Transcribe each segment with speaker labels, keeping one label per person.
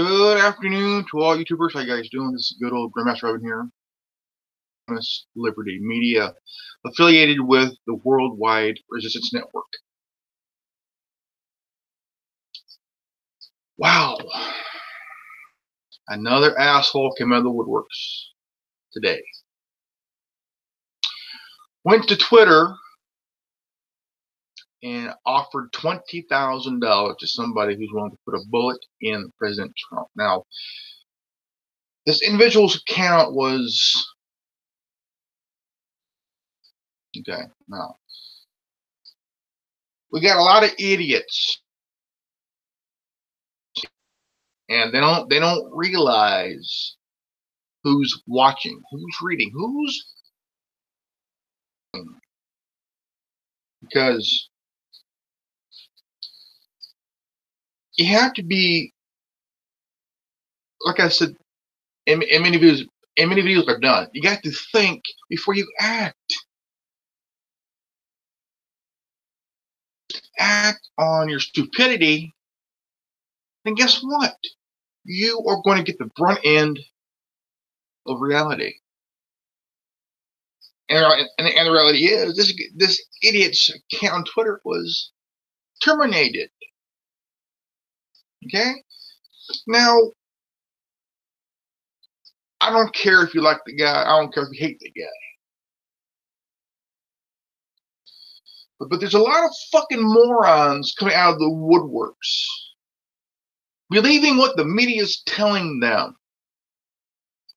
Speaker 1: Good afternoon to all YouTubers. How you guys doing? This is good old Grandmaster Robin here. Alternativde Media, affiliated with the Worldwide Resistance Network. Wow. Another asshole came out of the woodworks today. Went to Twitter and offered $20,000 to somebody who's willing to put a bullet in President Trump. Now, this individual's account was... Okay, now, we got a lot of idiots, and they don't realize who's watching, who's reading, because you have to be, like I said, in many videos I've done, you got to think before you act. Act on your stupidity, then guess what? You are going to get the brunt end of reality. And the reality is, this idiot's account on Twitter was terminated. Okay? Now, I don't care if you like the guy. I don't care if you hate the guy. But there's a lot of fucking morons coming out of the woodworks, believing what the media is telling them.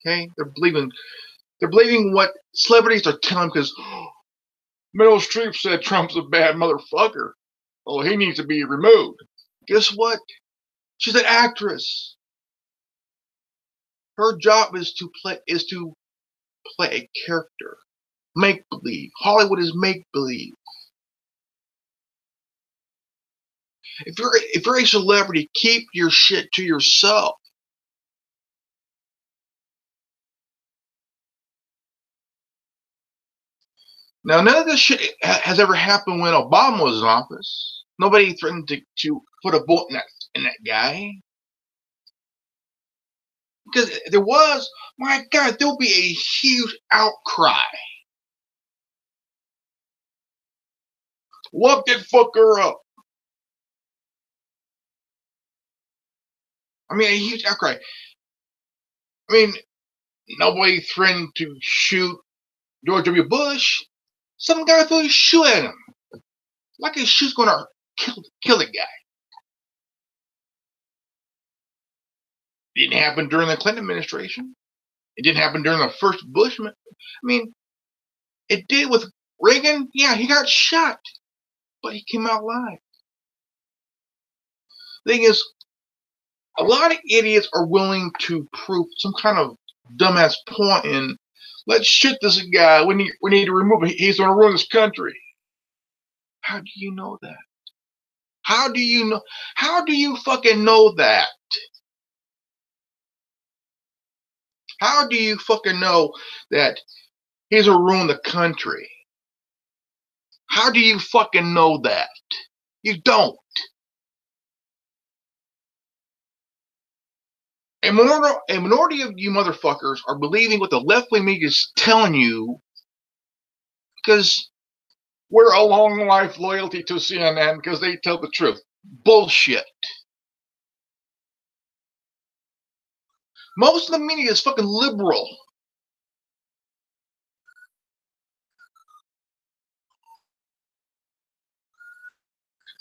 Speaker 1: Okay? They're believing what celebrities are telling them because Meryl Streep said Trump's a bad motherfucker. Oh, he needs to be removed. Guess what? She's an actress. Her job is to play a character. Make believe. Hollywood is make believe. If you're a celebrity, keep your shit to yourself. Now, none of this shit has ever happened when Obama was in office. Nobody threatened to put a bullet in that guy. Because if there was, my God, there'll be a huge outcry. Lock that fucker up. I mean, a huge outcry. I mean, nobody threatened to shoot George W. Bush. Some guy threw a shoe at him. Like his shoe's gonna kill the guy. It didn't happen during the Clinton administration. It didn't happen during the first Bush. I mean, it did with Reagan. Yeah, he got shot, but he came out alive. The thing is, a lot of idiots are willing to prove some kind of dumbass point in, let's shoot this guy. We need to remove him. He's going to ruin this country. How do you know that? How do you know? How do you fucking know that? How do you fucking know that he's going to ruin the country? How do you fucking know that? You don't. A minority of you motherfuckers are believing what the left-wing media is telling you because we're a long life loyalty to CNN because they tell the truth. Bullshit. Most of the media is fucking liberal.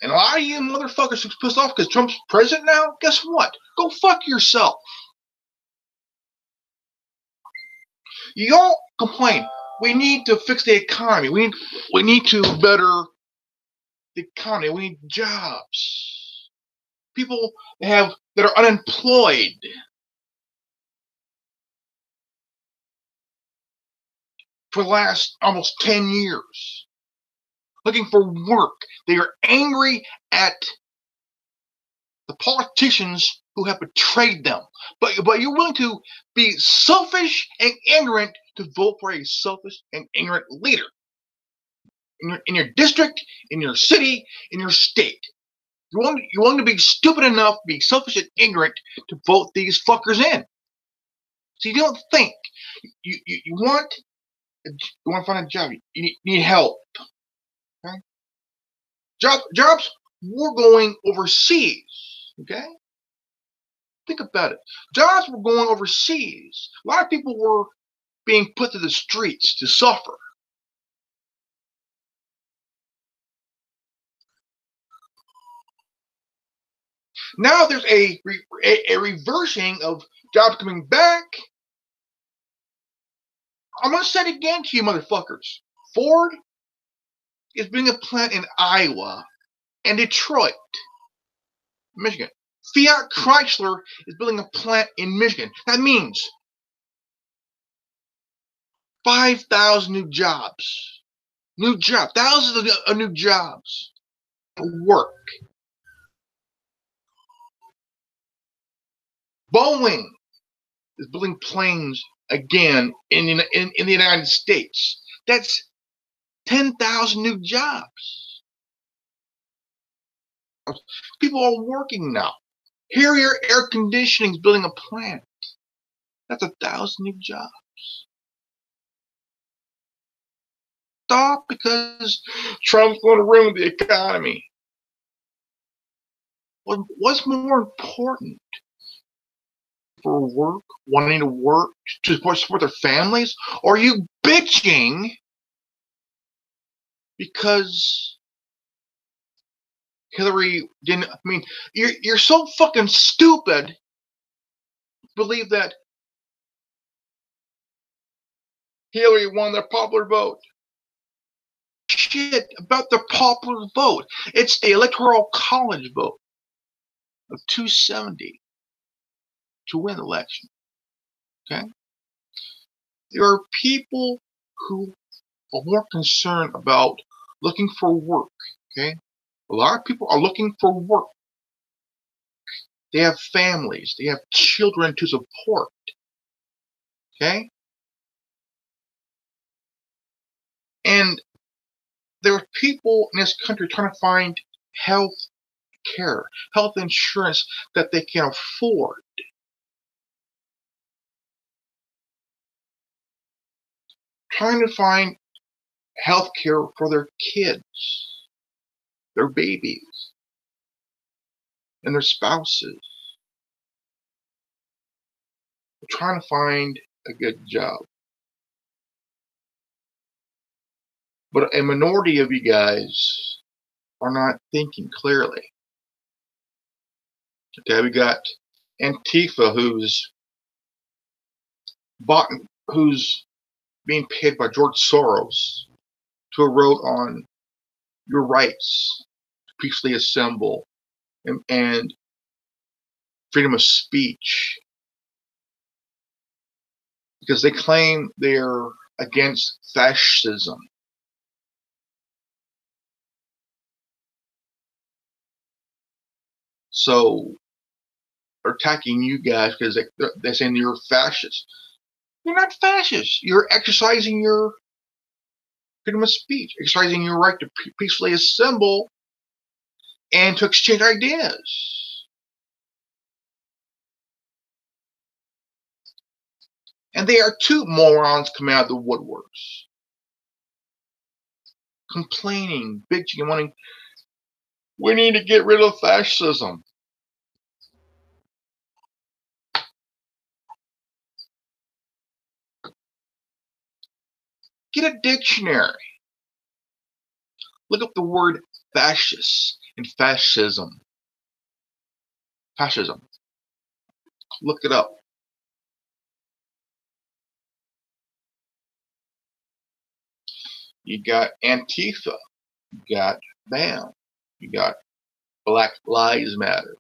Speaker 1: And a lot of you motherfuckers who's pissed off because Trump's president now, guess what? Go fuck yourself. You don't complain. We need to fix the economy. We need to better the economy. We need jobs. People that are unemployed. For the last almost 10 years. Looking for work. They are angry at the politicians who have betrayed them. But you're willing to be selfish and ignorant to vote for a selfish and ignorant leader. In your district, in your city, in your state. You want to be stupid enough, be selfish and ignorant to vote these fuckers in. So you don't think. You want to find a job. You need help. Okay? Jobs were going overseas. Okay? Think about it. Jobs were going overseas. A lot of people were being put to the streets to suffer. Now there's a reversing of jobs coming back. I'm going to say it again to you motherfuckers. Ford is building a plant in Iowa and Detroit, Michigan. Fiat Chrysler is building a plant in Michigan. That means 5,000 new jobs. New jobs. Thousands of new jobs. Work. Boeing is building planes again in the United States. That's 10,000 new jobs. People are working now. Harrier Air Conditioning is building a plant. That's 1,000 new jobs. Stop because Trump's going to ruin the economy. What's more important? For work, wanting to work to support their families? Or are you bitching because Hillary didn't? I mean, you're so fucking stupid to believe that Hillary won the popular vote. Shit about the popular vote. It's the Electoral College vote of 270 to win the election. Okay? There are people who are more concerned about looking for work. Okay? A lot of people are looking for work. They have families. They have children to support. Okay? And there are people in this country trying to find health care, health insurance that they can afford. Trying to find health care for their kids, their babies, and their spouses. They're trying to find a good job. But a minority of you guys are not thinking clearly. Okay, we got Antifa who's being paid by George Soros to erode on your rights to peacefully assemble and freedom of speech, because they claim they're against fascism. So they're attacking you guys because they're saying you're fascist. You're not fascist. You're exercising your freedom of speech, exercising your right to peacefully assemble and to exchange ideas. And they are two morons coming out of the woodworks, complaining, bitching, and wanting, we need to get rid of fascism. Get a dictionary. Look up the word fascist and fascism. Fascism. Look it up. You got Antifa. You got BAM. You got Black Lives Matter.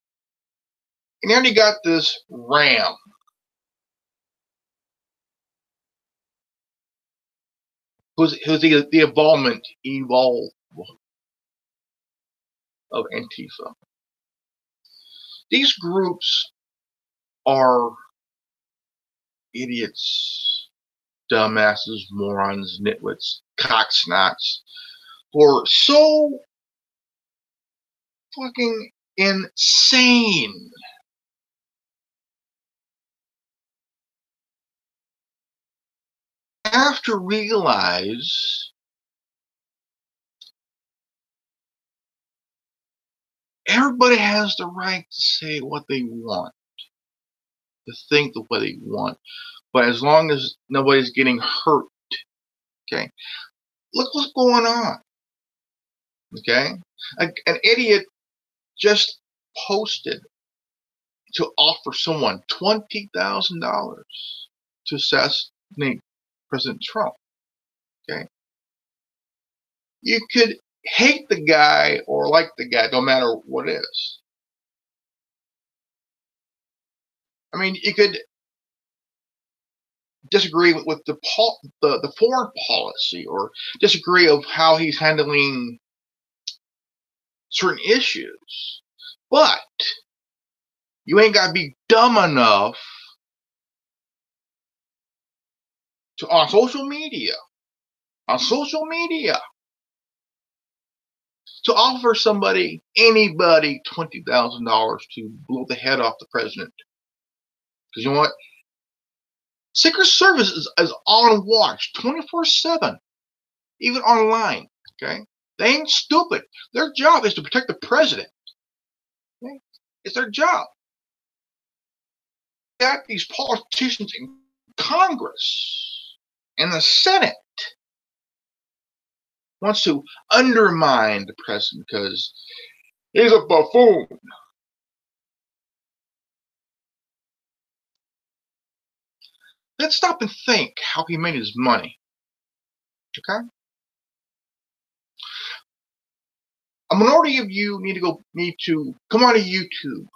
Speaker 1: And then you got this RAM. Who's the evolvement of Antifa. These groups are idiots, dumbasses, morons, nitwits, cocksnots, who are so fucking insane. You have to realize everybody has the right to say what they want, to think the way they want, but as long as nobody's getting hurt, okay? Look what's going on, okay? An idiot just posted to offer someone $20,000 to assassinate President Trump, okay? You could hate the guy or like the guy, no matter what it is. I mean, you could disagree with the foreign policy or disagree of how he's handling certain issues, but you ain't got to be dumb enough to on social media to offer anybody $20,000 to blow the head off the president. Because you know what? Secret Service is on watch 24/7, even online. Okay, they ain't stupid. Their job is to protect the president. Okay? It's their job. Got these politicians in Congress and the Senate wants to undermine the president because he's a buffoon. Let's stop and think how he made his money. Okay? A minority of you need to come on to YouTube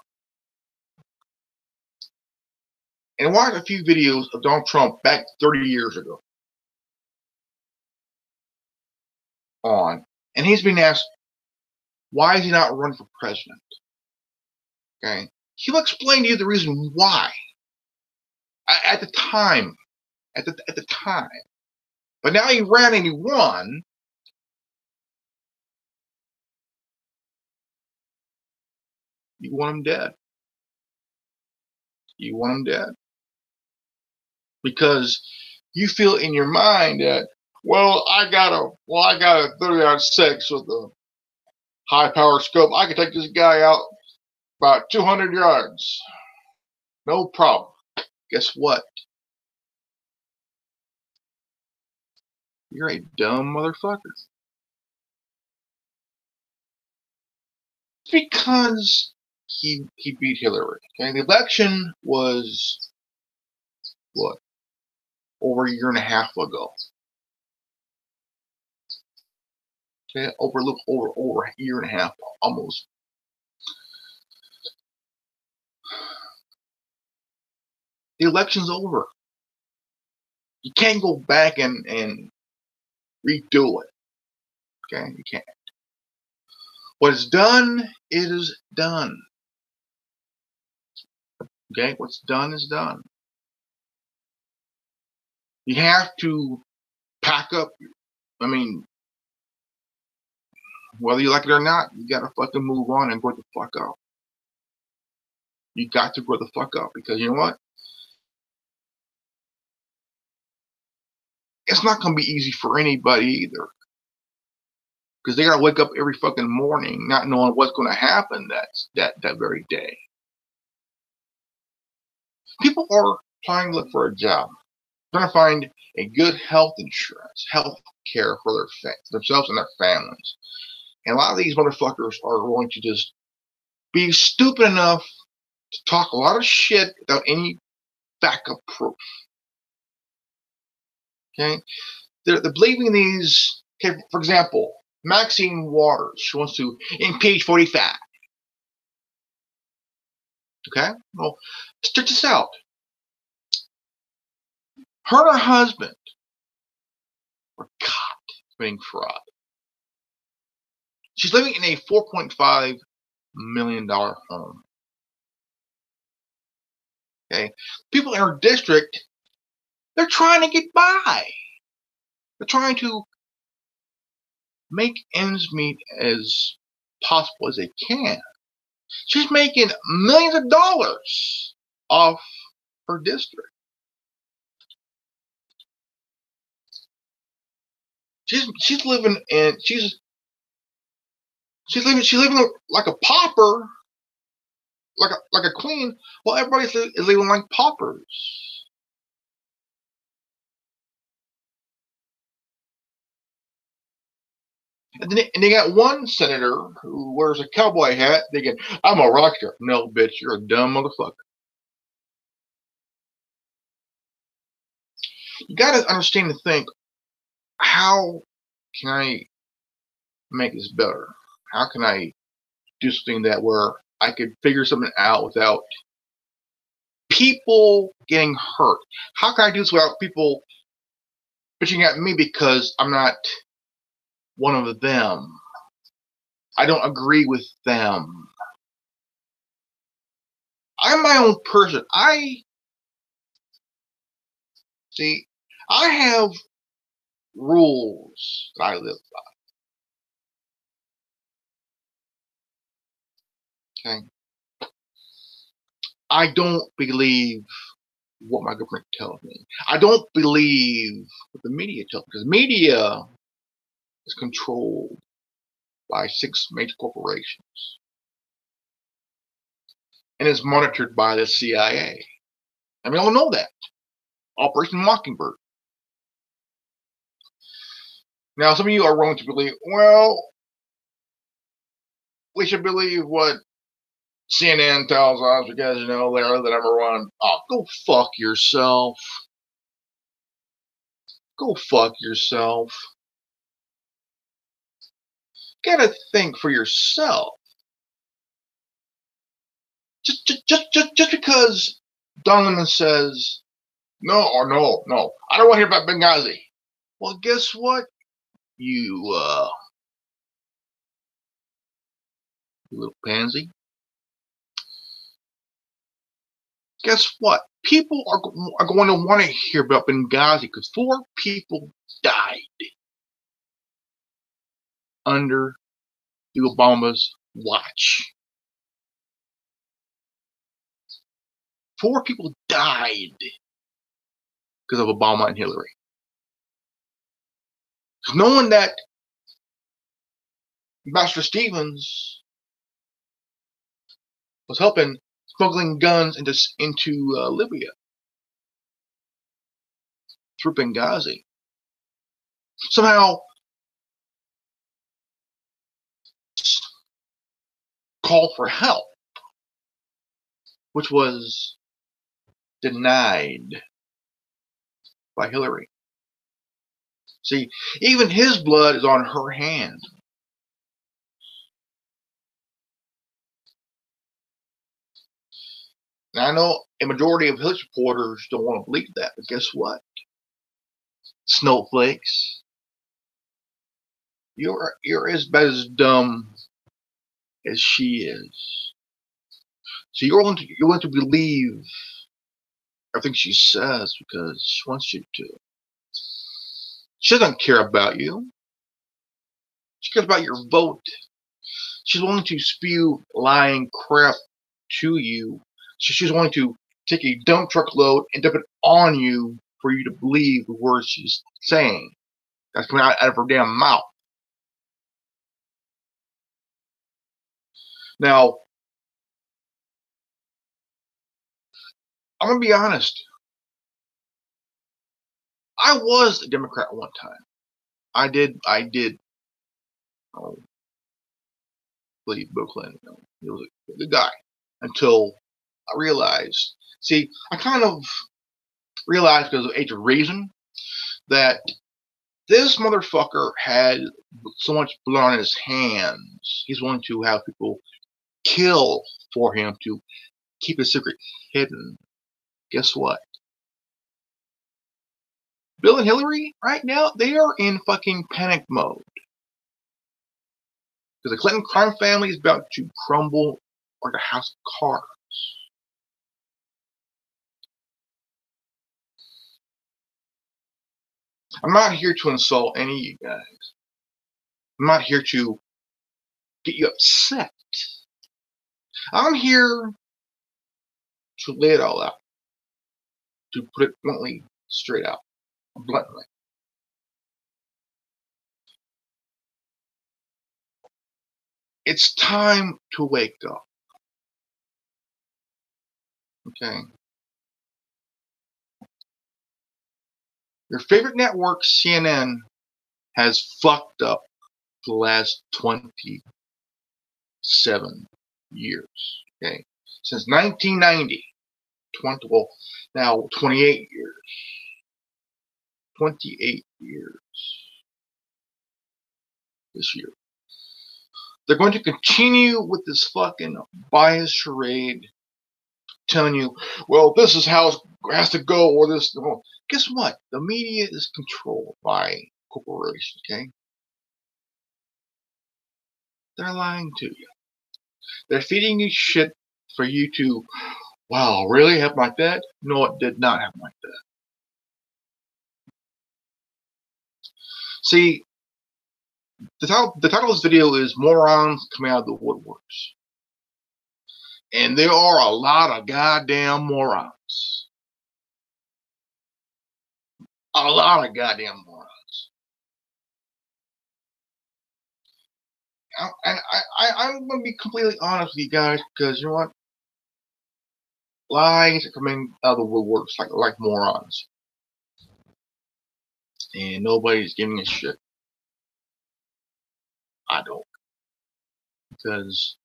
Speaker 1: and watch a few videos of Donald Trump back 30 years ago and he's been asked, why is he not running for president? Okay? He'll explain to you the reason why. At the time. But now he ran and he won. You want him dead. You want him dead. Because you feel in your mind that, well, I got a 30-06 with a high power scope. I can take this guy out about 200 yards. No problem. Guess what? You're a dumb motherfucker. It's because he beat Hillary. Okay, the election was what? Over a year and a half ago. Okay, over a year and a half, almost. The election's over. You can't go back and redo it. Okay, you can't. What is done is done. Okay, what's done is done. You have to pack up. I mean, whether you like it or not, you gotta fucking move on and grow the fuck up. You got to grow the fuck up because you know what? It's not gonna be easy for anybody either. Because they gotta wake up every fucking morning not knowing what's gonna happen that very day. People are trying to look for a job, trying to find a good health insurance, health care for themselves and their families. And a lot of these motherfuckers are going to just be stupid enough to talk a lot of shit without any backup proof. Okay? They're believing these, okay, for example, Maxine Waters, she wants to impeach 45. Okay? Well, check this out. Her and her husband were caught committing fraud. She's living in a $4.5 million home. Okay? People in her district, they're trying to get by. They're trying to make ends meet as possible as they can. She's making millions of dollars off her district. She's living in she's living like a pauper, like a queen, while everybody is living like paupers. And then they got one senator who wears a cowboy hat thinking, I'm a rock star. No, bitch, you're a dumb motherfucker. You gotta understand and think, how can I make this better? How can I do something that where I could figure something out without people getting hurt? How can I do this without people bitching at me because I'm not one of them? I don't agree with them. I'm my own person. I have rules that I live by. Okay. I don't believe what my government tells me. I don't believe what the media tells me, because media is controlled by 6 major corporations and is monitored by the CIA. And we all know that. Operation Mockingbird. Now, some of you are wrong to believe, well, we should believe what CNN tells us because, you know, they're the number one. Oh, go fuck yourself. Go fuck yourself. You gotta think for yourself. Just because Donovan says, no, I don't want to hear about Benghazi. Well, guess what? You little pansy. Guess what? People are going to want to hear about Benghazi because 4 people died under the Obama's watch. 4 people died because of Obama and Hillary. Knowing that Ambassador Stevens was helping smuggling guns into Libya through Benghazi. Somehow called for help, which was denied by Hillary. See, even his blood is on her hands. Now, I know a majority of Hillary supporters don't want to believe that, but guess what? Snowflakes. You're as bad as dumb as she is. So you're going to believe everything she says because she wants you to. She doesn't care about you. She cares about your vote. She's willing to spew lying crap to you. She's willing to take a dump truck load and dump it on you for you to believe the words she's saying. That's coming out of her damn mouth. Now, I'm going to be honest. I was a Democrat one time. I did believe Bill Clinton. He was a good guy until I realized. See, I kind of realized because of age of reason that this motherfucker had so much blood on his hands. He's willing to have people kill for him to keep his secret hidden. Guess what? Bill and Hillary, right now, they are in fucking panic mode. Because the Clinton crime family is about to crumble like a house of cards. I'm not here to insult any of you guys. I'm not here to get you upset. I'm here to lay it all out, to put it bluntly, straight out, bluntly. It's time to wake up. Okay. Your favorite network, CNN, has fucked up the last 27 years. Okay. Since 1990, well, now 28 years. 28 years this year. They're going to continue with this fucking bias charade, telling you, well, this is how it has to go, or this. Well, guess what? The media is controlled by corporations, okay? They're lying to you. They're feeding you shit for you to, wow, really happened like that? No, it did not happen like that. See, the title of this video is Morons Coming Out of the Woodworks. And there are a lot of goddamn morons. A lot of goddamn morons. And I'm going to be completely honest with you guys, because you know what? Lies are coming out of the woodworks like morons. And nobody's giving a shit. I don't. Because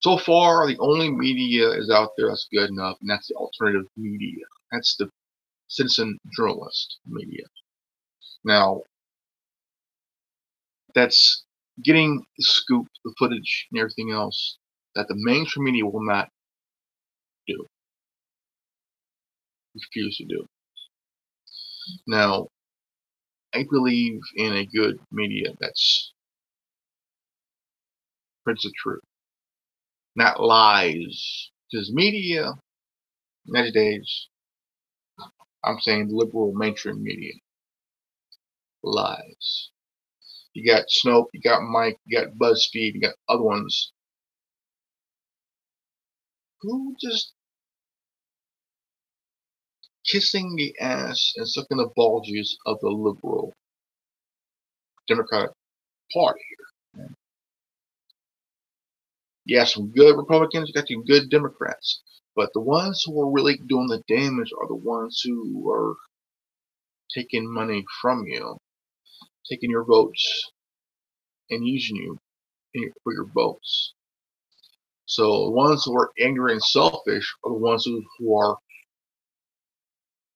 Speaker 1: so far, the only media is out there that's good enough, and that's the alternative media. That's the citizen journalist media. Now, that's getting the scoop, the footage, and everything else that the mainstream media will not do. Refuse to do. Now, I believe in a good media that's prints the truth, not lies. Because media, nowadays, I'm saying the liberal mainstream media, lies. You got Snope, you got Mike, you got BuzzFeed, you got other ones who just kissing the ass and sucking the ball juice of the liberal Democratic Party here. You have some good Republicans, you got some good Democrats, but the ones who are really doing the damage are the ones who are taking money from you, taking your votes, and using you for your votes. So the ones who are angry and selfish are the ones who are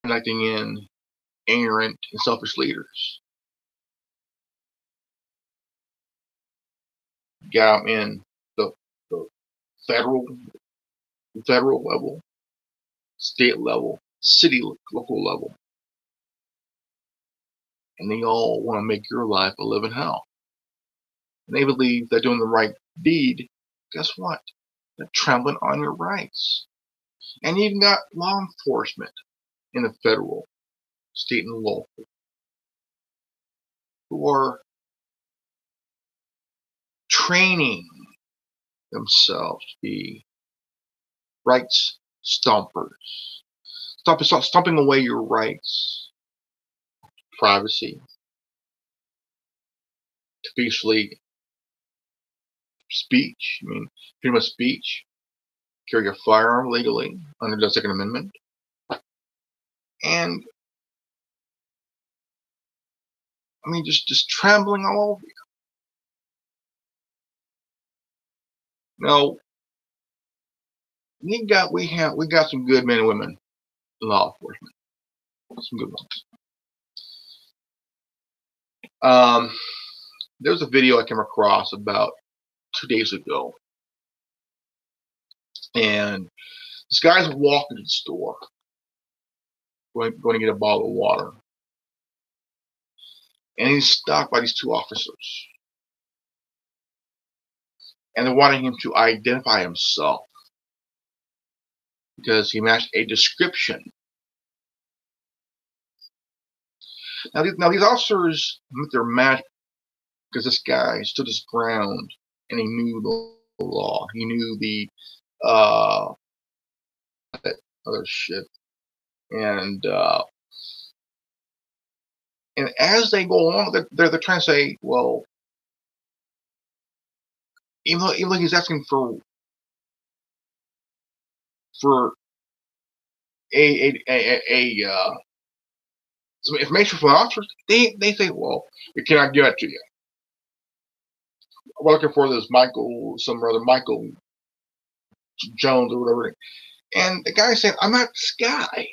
Speaker 1: electing in ignorant and selfish leaders. You got them in the federal level, state level, city local level, and they all want to make your life a living hell. And they believe they're doing the right deed. Guess what? They're trampling on your rights. And you even got law enforcement in the federal, state, and local who are training themselves to be rights stompers, stomping away your rights, privacy, to peacefully speech. I mean, freedom of speech, carry a firearm legally under the Second Amendment, and I mean, just trampling all over you. Now, we got some good men and women in law enforcement, some good ones. There's a video I came across about 2 days ago, and this guy's walking to the store, going to get a bottle of water, and he's stopped by these two officers, and they're wanting him to identify himself because he matched a description. Now these officers met their match because this guy stood his ground and he knew law. He knew the other shit. And as they go on, they're trying to say, well, even though he's asking for some information from the officers, they say, well, we cannot give it to you. We're looking for this Michael Jones or whatever. And the guy said, I'm not this guy.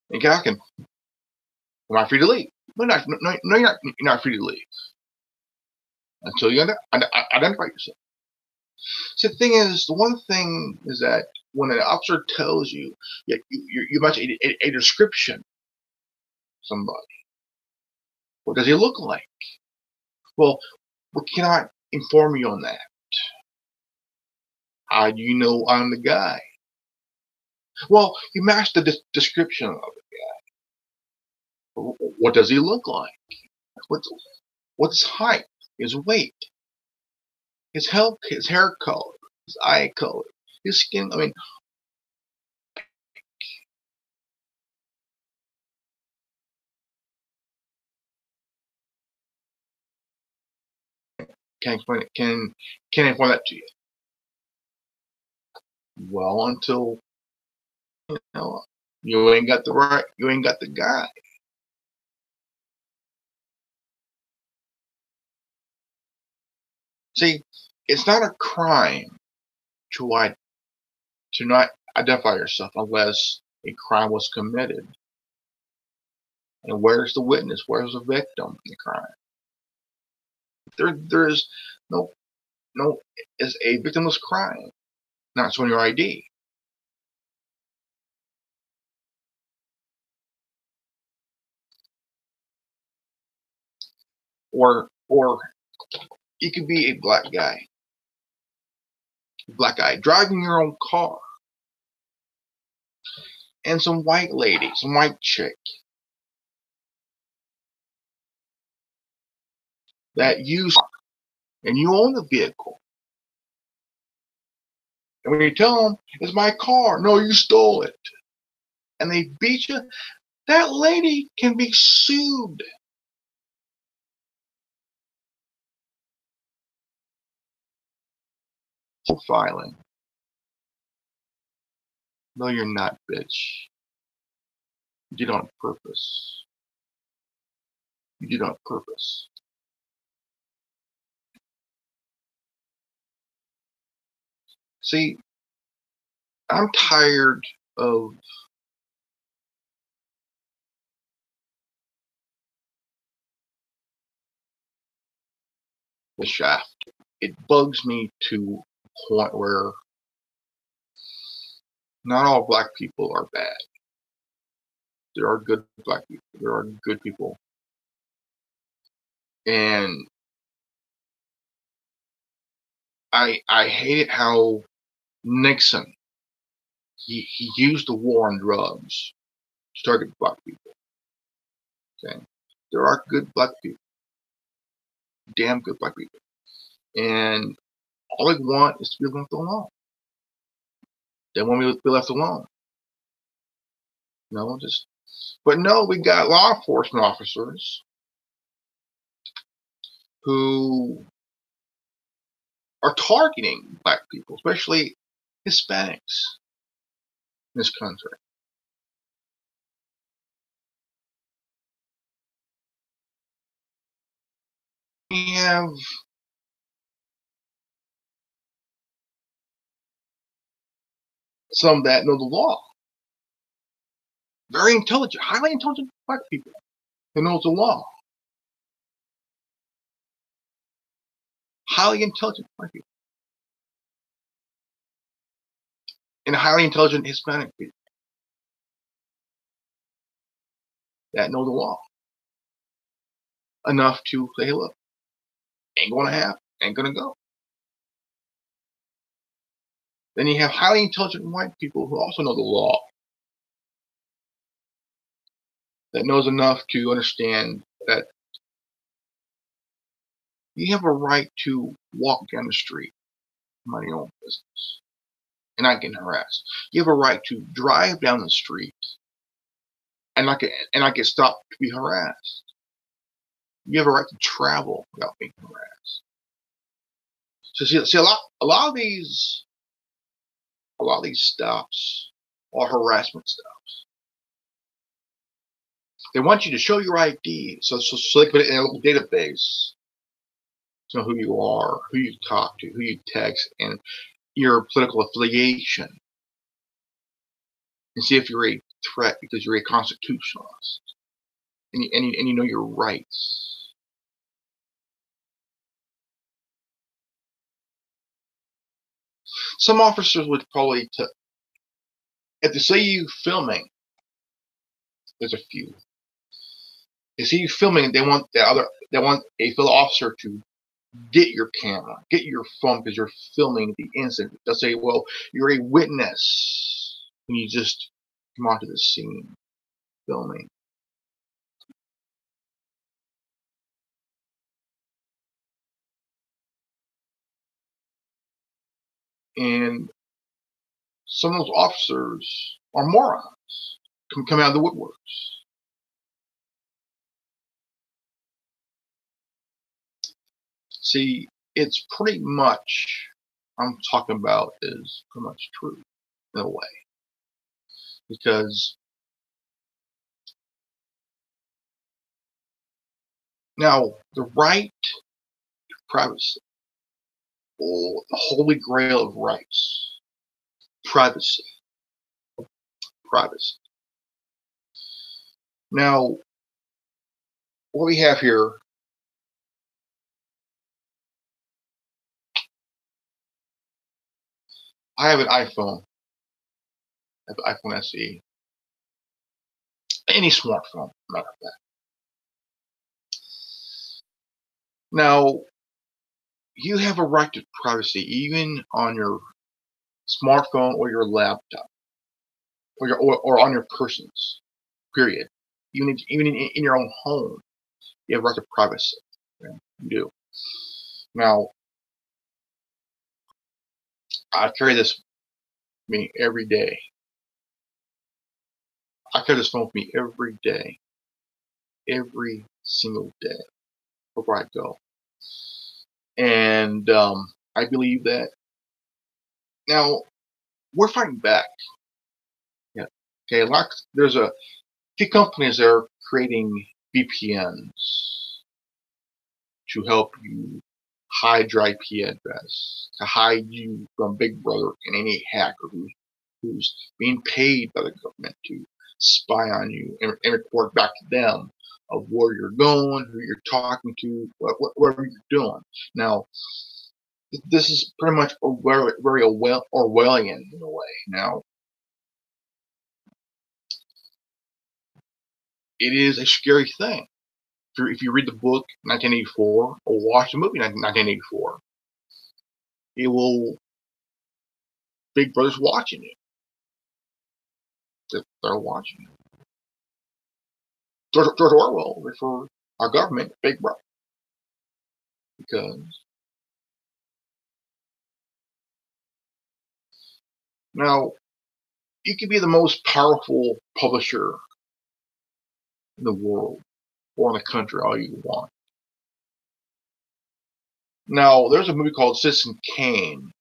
Speaker 1: And guy can, am I free to leave? No, you're not free to leave until you identify yourself. So the thing is, the one thing is that when an officer tells you, you match a description of somebody, what does he look like? Well, we cannot inform you on that. How do you know I'm the guy? Well, you match the description of the guy. What does he look like? What's his height? His weight? His hair color? His eye color? His skin? I mean, can I explain it? Can I explain that to you? Well, until you ain't got the guy. See, it's not a crime to not identify yourself unless a crime was committed. And where's the witness? Where's the victim in the crime? There is no is a victimless crime, not showing your ID. Or you could be a black guy driving your own car, and some white lady, some white chick that you and you own the vehicle. And when you tell them it's my car, no, you stole it, and they beat you, that lady can be sued. Profiling. No, you're not, bitch. You did it on purpose. You did it on purpose. See, I'm tired of the shaft. It bugs me to a point where not all black people are bad. There are good black people. There are good people. And I hated how Nixon he used the war on drugs to target black people. Okay. There are good black people. Damn good black people. And all they want is to be left alone. They want me to be left alone. No, but no, we got law enforcement officers who are targeting black people, especially Hispanics in this country. We have some that know the law. Very intelligent, highly intelligent black people who know the law. Highly intelligent black people. And highly intelligent Hispanic people that know the law enough to say, hey, look, ain't gonna happen, ain't gonna go. Then you have highly intelligent white people who also know the law. that knows enough to understand that you have a right to walk down the street, mind your own business, and not getting harassed. You have a right to drive down the street and not get stopped to be harassed. You have a right to travel without being harassed. So see a lot of these stops are harassment stops. They want you to show your ID so they can put it in a little database to know who you are, who you talk to, who you text, and your political affiliation, and see if you're a threat because you're a constitutionalist and you know your rights. Some officers would probably, if they see you filming, there's a few. They see you filming, they want a fellow officer to get your camera, get your phone because you're filming the incident. They'll say, well, you're a witness when you just come onto the scene filming. And some of those officers are morons, come out of the woodworks. See, it's pretty much, I'm talking about is pretty much true in a way. Because now the right to privacy, or the holy grail of rights, privacy. Now, what we have here, I have an iPhone. I have an iPhone SE. Any smartphone, matter of fact. Now, you have a right to privacy even on your smartphone or your laptop, or on your persons. Period. Even in your own home, you have a right to privacy. Yeah, you do. Now, I carry this with me every day. I carry this phone with me every day, every single day before I go. And I believe that now we're fighting back. Yeah. Okay. There's a few companies that are creating VPNs to help you hide your IP address, to hide you from Big Brother and any hacker who's being paid by the government to spy on you and report back to them of where you're going, who you're talking to, whatever you're doing. Now, this is pretty much very Orwellian in a way. Now, it is a scary thing. If you read the book 1984 or watch the movie 1984, it will, Big Brother's watching you. They're watching you. George Orwell referred our government Big Brother because now you can be the most powerful publisher in the world or in the country all you want. Now, there's a movie called Citizen Kane.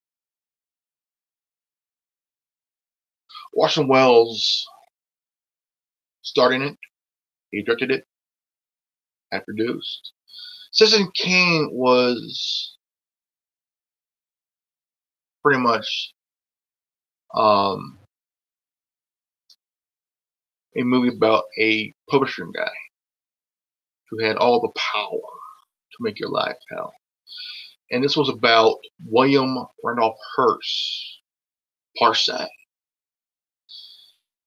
Speaker 1: Orson Welles starred in it. He directed it and produced. Citizen Kane was pretty much a movie about a publishing guy who had all the power to make your life hell. And this was about William Randolph Hearst Parcey.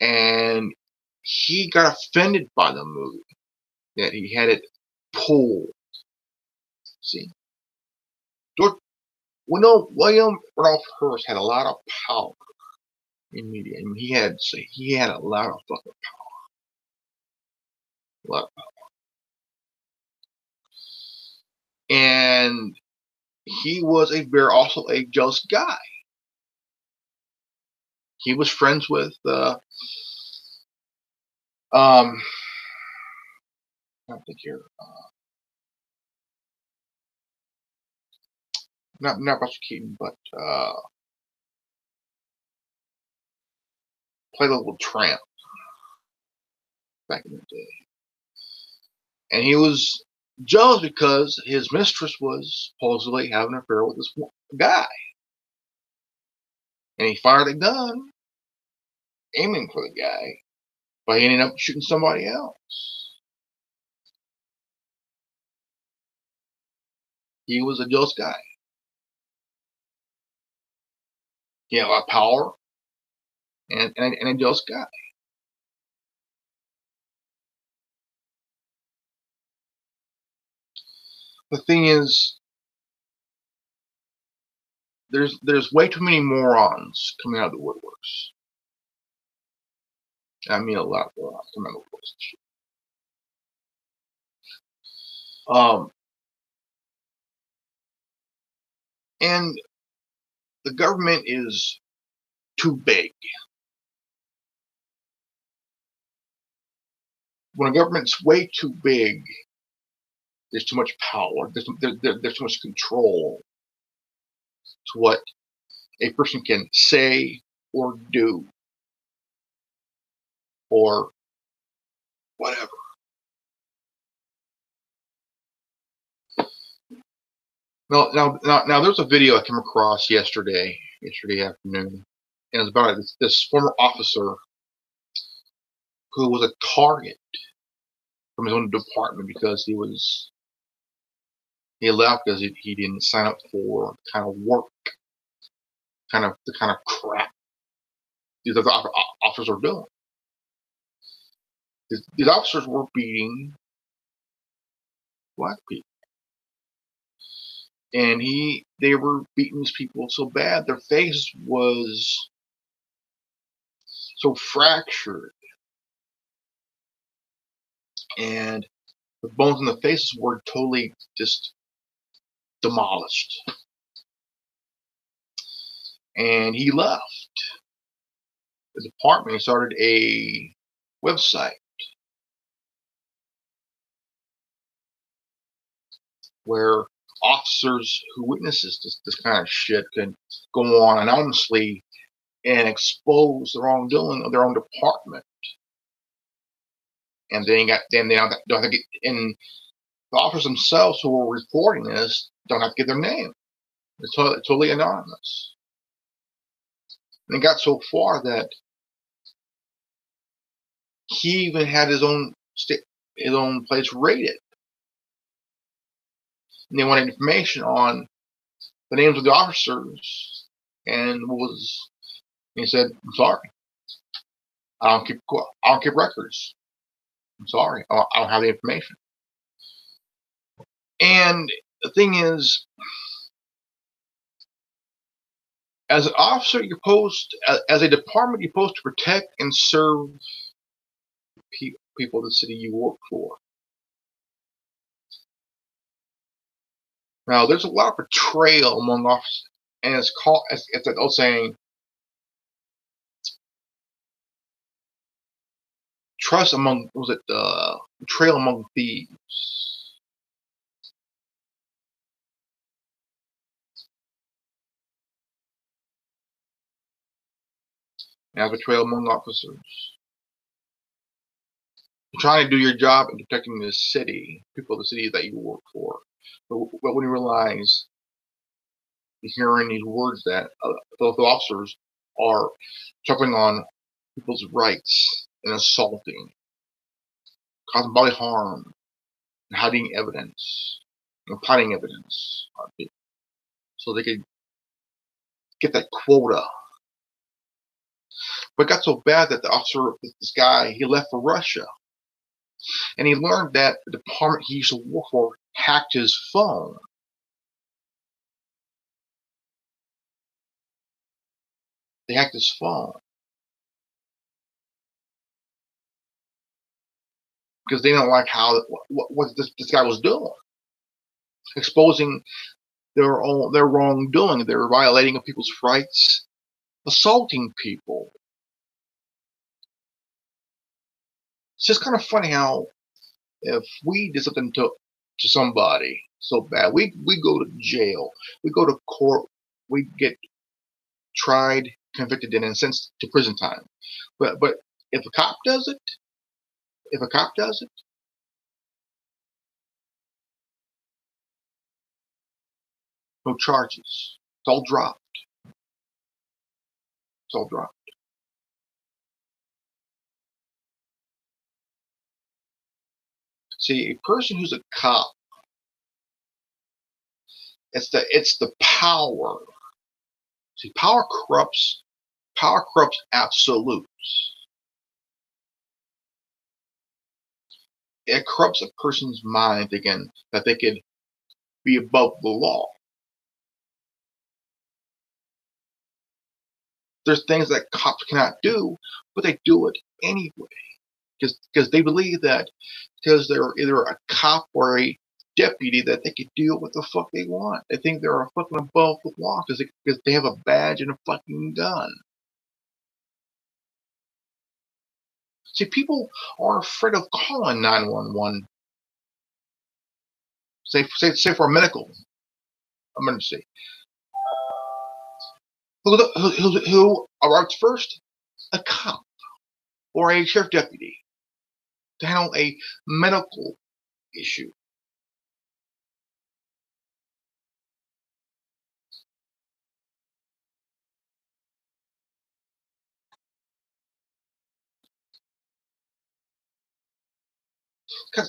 Speaker 1: And he got offended by the movie, that he had it pulled. See? William Randolph Hearst had a lot of power in media. I mean, he had a lot of fucking power. A lot of power. And he was also a jealous guy. He was friends with I don't think here. Not Buster Keaton, but played a little tramp back in the day. And he was jealous because his mistress was supposedly having an affair with this guy. And he fired a gun, aiming for the guy, but he ended up shooting somebody else. He was a jealous guy. He had a lot of power and a jealous guy. The thing is, there's way too many morons coming out of the woodworks. I mean, a lot of morons coming out of the woodworks. And the government is too big. When a government's way too big, there's too much power. There's too much control to what a person can say or do or whatever. Now, there's a video I came across yesterday afternoon, and it was about this former officer who was a target from his own department because he left because he didn't sign up for kind of work, the kind of crap these other officers are doing. These officers were beating black people. And they were beating these people so bad, their face was so fractured, and the bones in the faces were totally just demolished. And he left the department. He started a website where officers who witnesses this kind of shit can go on anonymously and expose the wrongdoing of their own department. And they don't have to get in. The officers themselves who were reporting this don't have to give their name. It's totally anonymous. And it got so far that he even had his own place raided. And they wanted information on the names of the officers and he said, "I'm sorry, I don't keep records. I'm sorry, I don't have the information." And the thing is, as an officer, as a department, you're supposed to protect and serve people of the city you work for. Now, there's a lot of betrayal among officers, and it's that old saying, betrayal among thieves. Now, betrayal among officers. You're trying to do your job in protecting the city, people of the city that you work for. But when you realize, you're hearing these words that those officers are jumping on people's rights and assaulting, causing bodily harm, and hiding evidence, and planting evidence on people, so they could get that quota. But it got so bad that the officer, this guy, he left for Russia. And he learned that the department he used to work for hacked his phone. They hacked his phone. because they don't like how what this guy was doing, exposing their wrongdoing. They're violating people's rights, assaulting people. It's just kind of funny how if we did something to somebody so bad, we go to jail, we go to court, we get tried, convicted, and sentenced to prison time. But if a cop does it, no charges. It's all dropped. It's all dropped. See, a person who's a cop, it's the power. See, power corrupts absolutes. It corrupts a person's mind thinking that they could be above the law. There's things that cops cannot do, but they do it anyway. Because they believe that because they're either a cop or a deputy that they can do what the fuck they want. They think they're fucking above the law because they have a badge and a fucking gun. See, people are afraid of calling 911. Say for a medical emergency. Who arrives first? A cop or a sheriff deputy to handle a medical issue.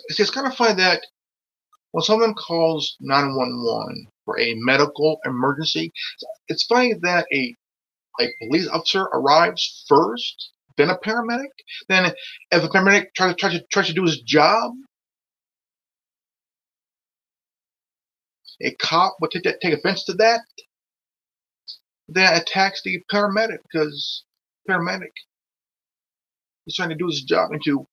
Speaker 1: It's kind of funny that when someone calls 911 for a medical emergency, it's funny that a police officer arrives first, then a paramedic. Then, if a paramedic tries to do his job, a cop would take offense to that. Then attacks the paramedic because paramedic is trying to do his job and to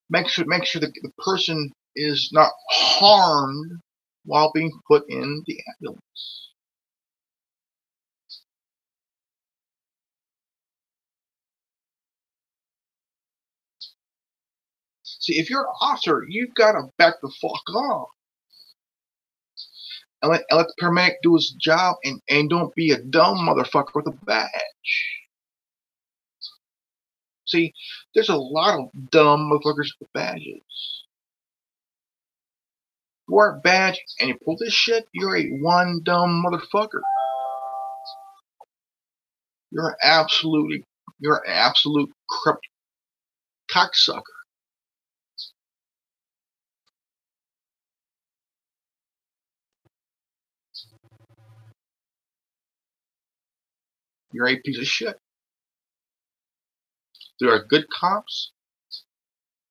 Speaker 1: make sure that the person is not harmed while being put in the ambulance. See, if you're an officer, you've got to back the fuck off and let the paramedic do his job and don't be a dumb motherfucker with a badge. See, there's a lot of dumb motherfuckers with badges. You wear a badge and you pull this shit, you're a one dumb motherfucker. You're an absolute corrupt cocksucker. You're a piece of shit. There are good cops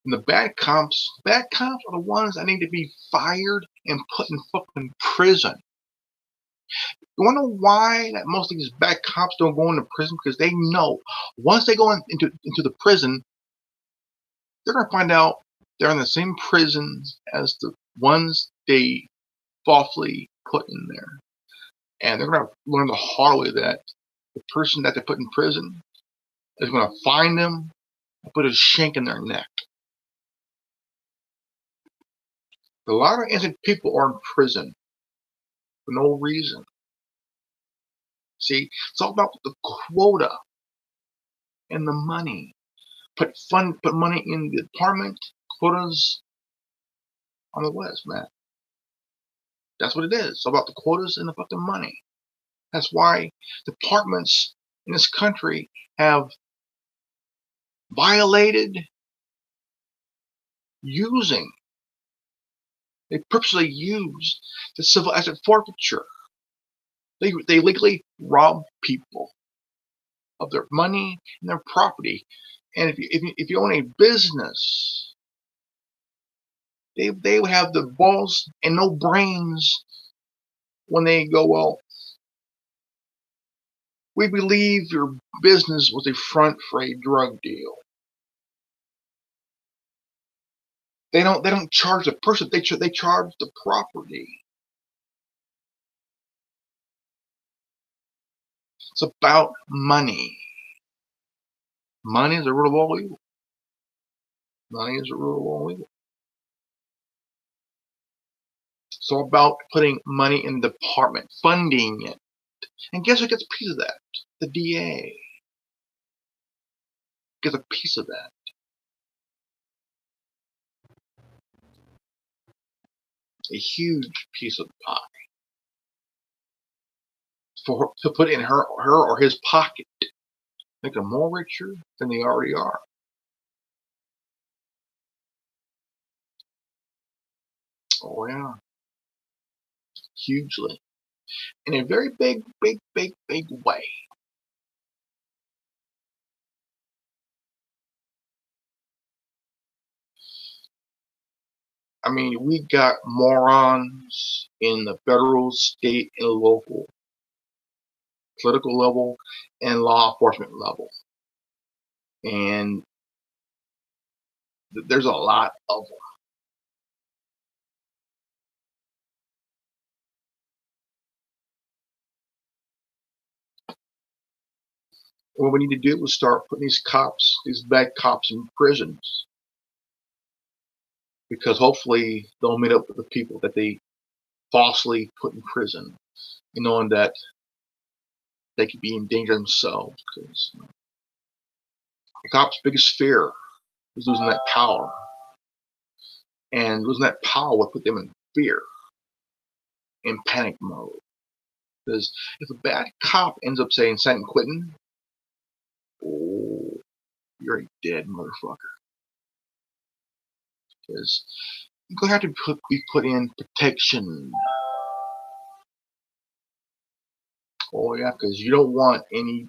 Speaker 1: and the bad cops. Bad cops are the ones that need to be fired and put in fucking prison. You wanna know why that most of these bad cops don't go into prison? Because they know once they go into the prison, they're gonna find out they're in the same prison as the ones they falsely put in there. And they're gonna learn the hard way that the person that they put in prison is gonna find them and put a shank in their neck. A lot of innocent people are in prison for no reason. See, it's all about the quota and the money. Put money in the department, quotas on the list, man. That's what it is. It's all about the quotas and the fucking money. That's why departments in this country have violated using. They purposely use the civil asset forfeiture. They legally rob people of their money and their property. And if you own a business, they would have the balls and no brains when they go, well, we believe your business was a front for a drug deal. They don't charge the person. They charge the property. It's about money. Money is the root of all evil. Money is the root of all evil. So about putting money in the department, funding it. And guess who gets a piece of that? The DA gets a piece of that. A huge piece of the pie. To put in her or his pocket. Make them more richer than they already are. Oh yeah. Hugely. In a very big way. I mean, we got morons in the federal, state, and local, political level, and law enforcement level. And there's a lot of them. What we need to do is start putting these cops, these bad cops, in prisons. Because hopefully they'll meet up with the people that they falsely put in prison, knowing that they could be in danger themselves. Because the cops' biggest fear is losing that power. And losing that power would put them in fear, in panic mode. Because if a bad cop ends up saying San Quentin, oh, you're a dead motherfucker. Because you're going to have to be put in protection. Oh yeah, because you don't want any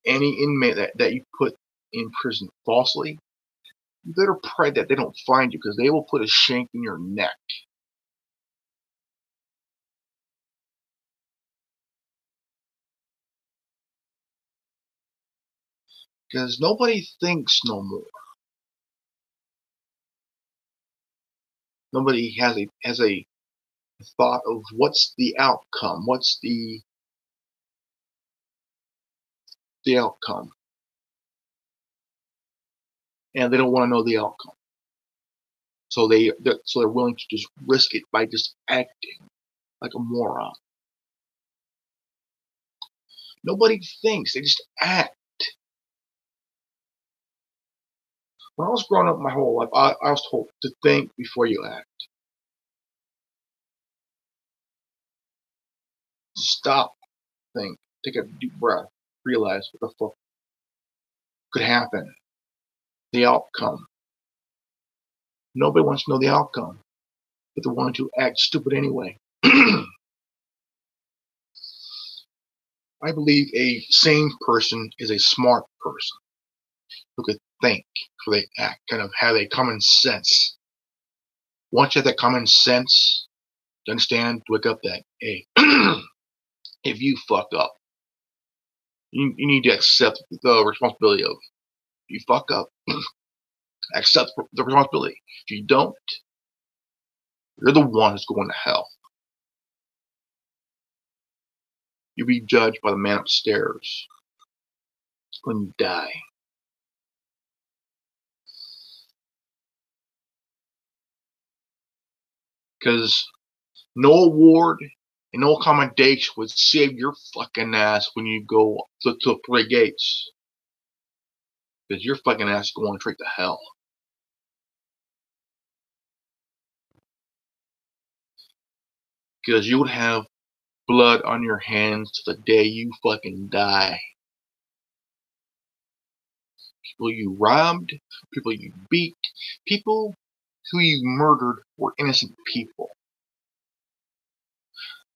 Speaker 1: inmate that you put in prison falsely. You better pray that they don't find you, because they will put a shank in your neck. Because nobody thinks no more. Nobody has a thought of what's the outcome. What's the outcome? And they don't want to know the outcome. So they're willing to just risk it by just acting like a moron. Nobody thinks, they just act. When I was growing up my whole life, I was told to think before you act. Stop, think, take a deep breath, realize what the fuck could happen. The outcome. Nobody wants to know the outcome, but they want to act stupid anyway. I believe a sane person is a smart person who could think before they act, kind of have a common sense. Once you have that common sense, you understand, wake up that, hey, if you fuck up, you need to accept the responsibility of, you fuck up, accept the responsibility. If you don't, you're the one who's going to hell. You'll be judged by the man upstairs when you die. Because no award and no commendation would save your fucking ass when you go to three gates. Because your fucking ass is going straight to hell. Because you would have blood on your hands to the day you fucking die. People you robbed, people you beat, people who you murdered were innocent people.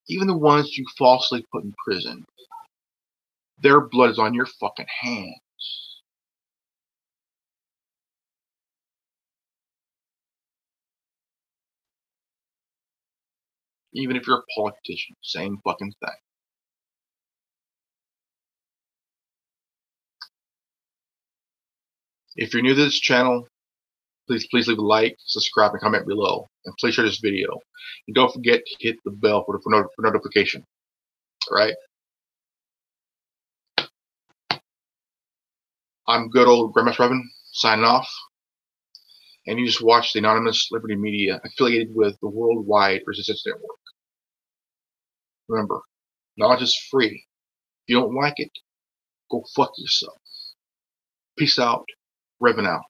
Speaker 1: Even the ones you falsely put in prison, their blood is on your fucking hands. Even if you're a politician, same fucking thing. If you're new to this channel, Please leave a like, subscribe, and comment below. And please share this video. And don't forget to hit the bell for notification. All right? I'm good old Grandmaster Revan, signing off. And you just watched the anonymous Liberty Media affiliated with the Worldwide Resistance Network. Remember, knowledge is free. If you don't like it, go fuck yourself. Peace out. Revan out.